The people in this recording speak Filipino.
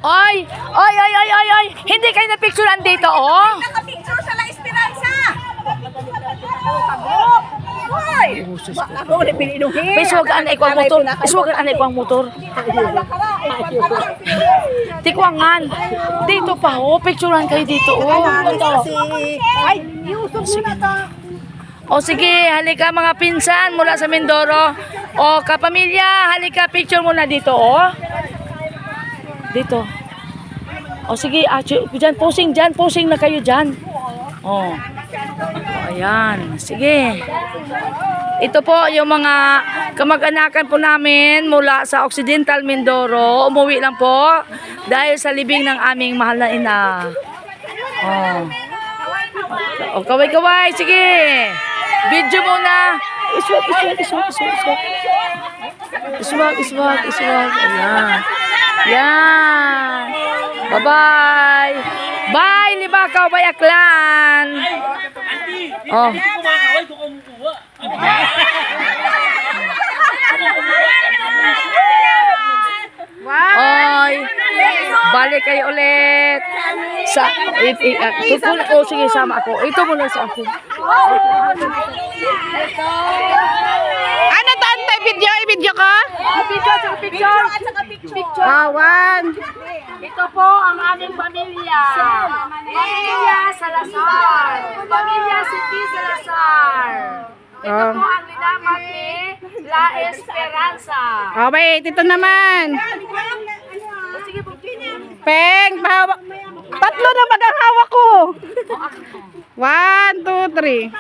Oy! Oy, oy, oy, oy, oy! Hindi kayo na-picturean dito, oh! Naka-picture sa La Esperanza! Hoy! Ako ulit pininuhin. Iswagan ay ko ang motor. Iswagan anay ko ang motor. Tikwangan. Dito pa, oh. Picturean kayo dito, oh. Ay, iusog mo na to. O sige, halika mga pinsan mula sa Mindoro. O kapamilya, halika picture muna dito, oh. Dito. O sige, dyan, posing na kayo dyan. O. Ayan, sige. Ito po yung mga kamag-anakan po namin mula sa Occidental Mindoro. Umuwi lang po dahil sa libing ng aming mahal na ina. O, kaway-kaway, sige. Video muna. Iswag. Ayan. Yan. Bye-bye. Bye, Libakaw, Bayaklan. Oh. Oy. Balik kayo ulit. Sa sige, sama ako. Ito muna sa akin. Ano to? Antay video? I-video ko? Picture. One. Ito po ang aming pamilya. Pamilya Salazar. Pamilya City Salazar. Ito po ang linamat ni La Esperanza. Oh, wait. Ito naman. Peng, tatlo na mag-ang hawak ko. 1, 2, 3.